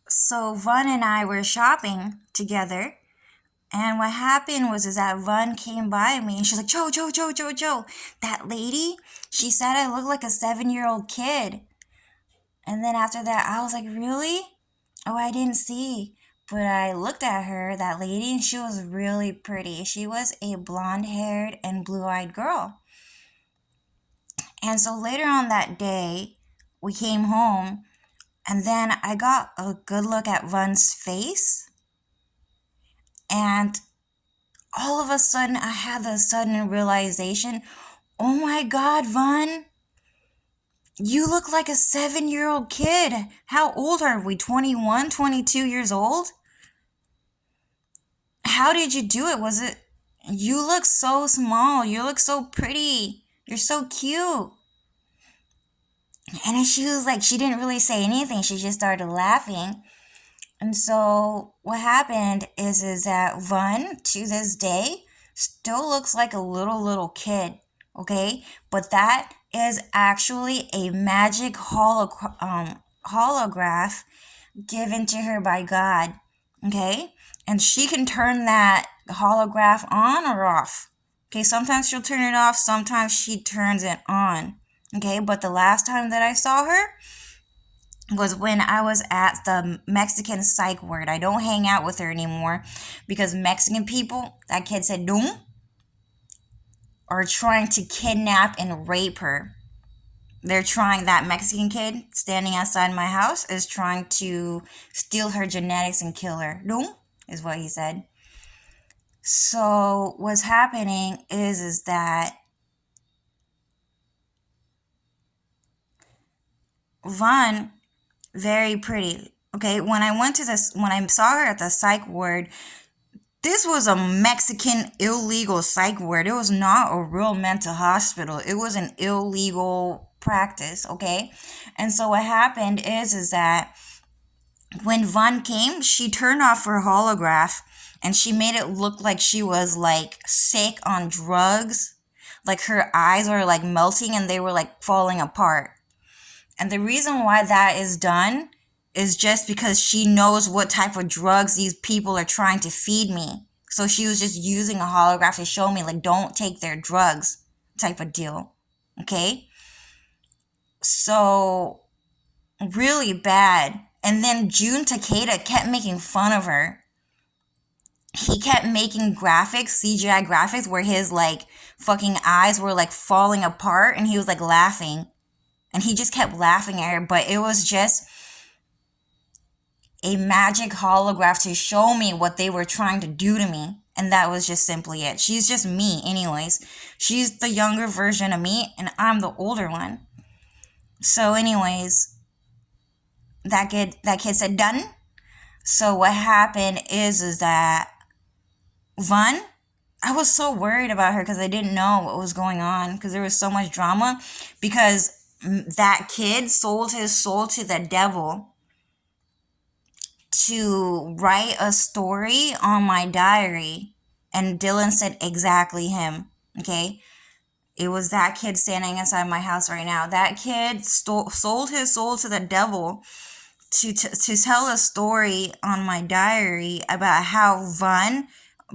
So Vun and I were shopping together, and what happened was is that Vun came by me and she's like, Joe, Joe, Joe, Joe, Joe, that lady, she said I look like a 7-year-old kid. And then after that, I was like, really? Oh, I didn't see. But I looked at her, that lady, and she was really pretty. She was a blonde haired and blue eyed girl. And so later on that day, we came home, and then I got a good look at Vun's face. And all of a sudden, I had the sudden realization, oh my God, Vun, you look like a 7-year-old kid. How old are we? 21, 22 years old? How did you do it? Was it, you look so small. You look so pretty. You're so cute. And then she was like, she didn't really say anything. She just started laughing. And so what happened is that Vun, to this day, still looks like a little kid. Okay? But that is actually a magic holograph given to her by God. Okay? And she can turn that holograph on or off. Okay, sometimes she'll turn it off, sometimes she turns it on. Okay, but the last time that I saw her was when I was at the Mexican psych ward. I don't hang out with her anymore because Mexican people, that kid said, "Doom," are trying to kidnap and rape her. They're trying, that Mexican kid standing outside my house is trying to steal her genetics and kill her. Doom is what he said. So what's happening is that Vaughn, very pretty. Okay, when I went to this, when I saw her at the psych ward, this was a Mexican illegal psych ward. It was not a real mental hospital. It was an illegal practice. Okay, and so what happened is that when Vaughn came, she turned off her holograph and she made it look like she was like sick on drugs. Like her eyes were like melting and they were like falling apart. And the reason why that is done is just because she knows what type of drugs these people are trying to feed me. So she was just using a holograph to show me, like, don't take their drugs type of deal. Okay? So, really bad. And then Jun Takeda kept making fun of her. He kept making graphics, CGI graphics, where his, like, fucking eyes were, like, falling apart and he was, like, laughing. And he just kept laughing at her, but it was just a magic holograph to show me what they were trying to do to me. And that was just simply it. She's just me, anyways. She's the younger version of me, and I'm the older one. So, anyways, that kid said done. So what happened is that Vun, I was so worried about her because I didn't know what was going on because there was so much drama because that kid sold his soul to the devil to write a story on my diary. And Dylan said exactly him. Okay. It was that kid standing inside my house right now. That kid sold his soul to the devil to tell a story on my diary about how Vun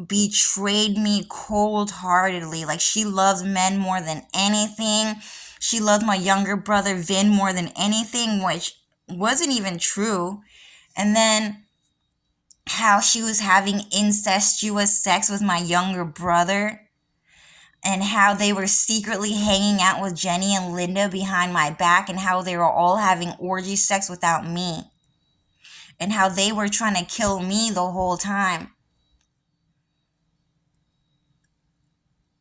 betrayed me cold-heartedly. Like, she loves men more than anything. She loves my younger brother Vin more than anything, which wasn't even true. And then how she was having incestuous sex with my younger brother, and how they were secretly hanging out with Jenny and Linda behind my back, and how they were all having orgy sex without me, and how they were trying to kill me the whole time.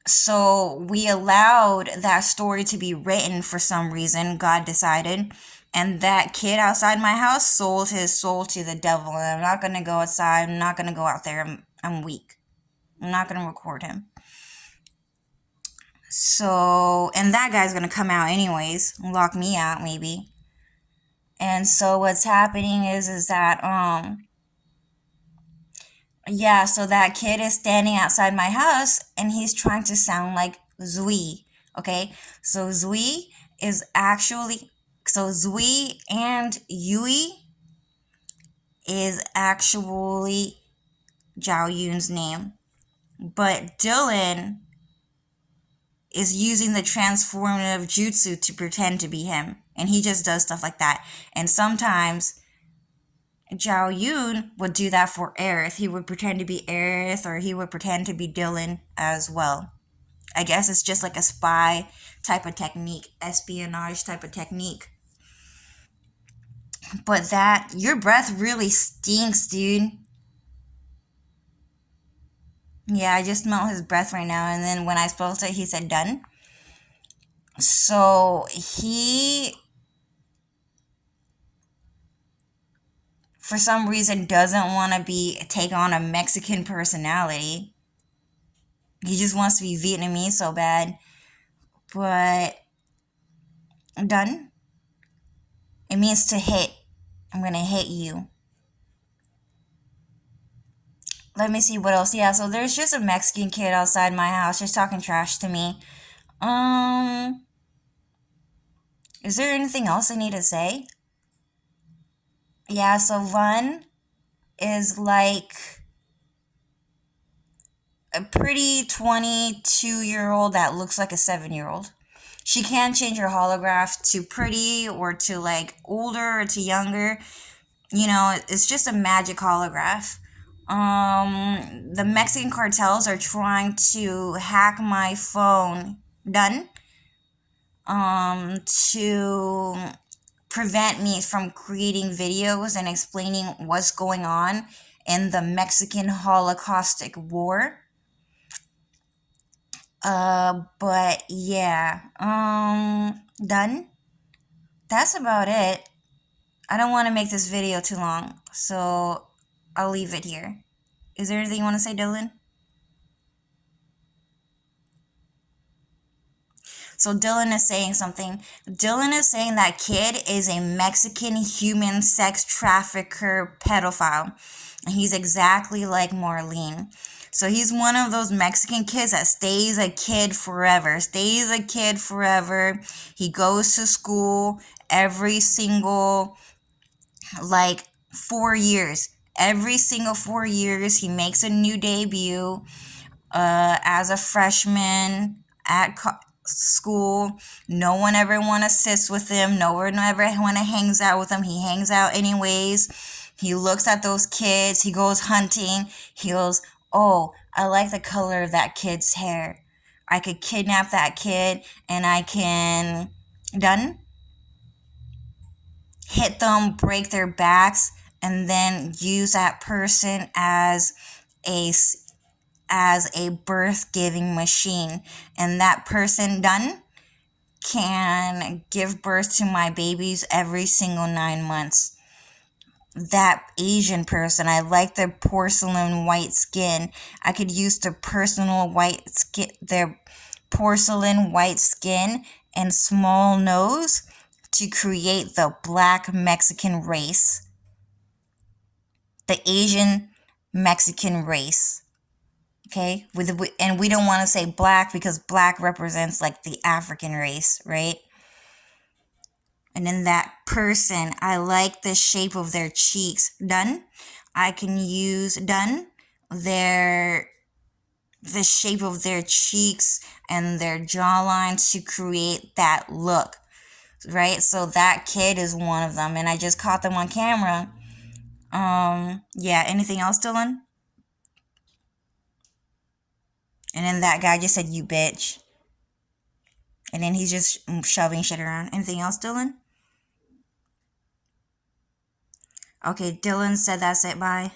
So we allowed that story to be written for some reason, God decided. And that kid outside my house sold his soul to the devil. And I'm not going to go outside. I'm not going to go out there. I'm weak. I'm not going to record him. So, and that guy's going to come out anyways, lock me out maybe. And so what's happening is that, yeah, so that kid is standing outside my house and he's trying to sound like Zui. Okay, so Zui is actually, so Zui and Yui is actually Zhao Yun's name. But Dylan is using the transformative jutsu to pretend to be him. And he just does stuff like that. And sometimes Zhao Yun would do that for Aerith. He would pretend to be Aerith, or he would pretend to be Dylan as well. I guess it's just like a spy type of technique, espionage type of technique. But your breath really stinks, dude. Yeah, I just smelled his breath right now, and then when I spoke to it, he said done. So he, for some reason, doesn't want to take on a Mexican personality. He just wants to be Vietnamese so bad. But done. It means to hit. I'm gonna hit you. Let me see what else. Yeah, so there's just a Mexican kid outside my house just talking trash to me. Is there anything else I need to say? Yeah, so Vun is like a pretty 22-year-old that looks like a 7-year-old. She can change her holograph to pretty or to like older or to younger. You know, it's just a magic holograph. The Mexican cartels are trying to hack my phone. Done. To prevent me from creating videos and explaining what's going on in the Mexican Holocaustic War. But yeah, done. That's about it. I don't want to make this video too long, so I'll leave it here. Is there anything you want to say, Dylan? So Dylan is saying something. Dylan is saying that kid is a Mexican human sex trafficker pedophile. And he's exactly like Marlene. So he's one of those Mexican kids that stays a kid forever. Stays a kid forever. He goes to school every single, 4 years. Every single 4 years, he makes a new debut as a freshman at school. No one ever want to sit with him. No one ever want to hangs out with him. He hangs out anyways. He looks at those kids. He goes hunting. He goes, oh, I like the color of that kid's hair. I could kidnap that kid and I can, done, hit them, break their backs, and then use that person as a birth-giving machine. And that person, done, can give birth to my babies every single 9 months. That Asian person, I like their porcelain white skin. I could use their porcelain white skin and small nose to create the black Mexican race. The Asian Mexican race. Okay? And we don't want to say black because black represents like the African race, right? And then that person, I like the shape of their cheeks. Done. I can use, done, the shape of their cheeks and their jawline to create that look, right? So that kid is one of them, and I just caught them on camera. Yeah, anything else, Dylan? And then that guy just said, you bitch. And then he's just shoving shit around. Anything else, Dylan? Okay, Dylan said that's it. Bye.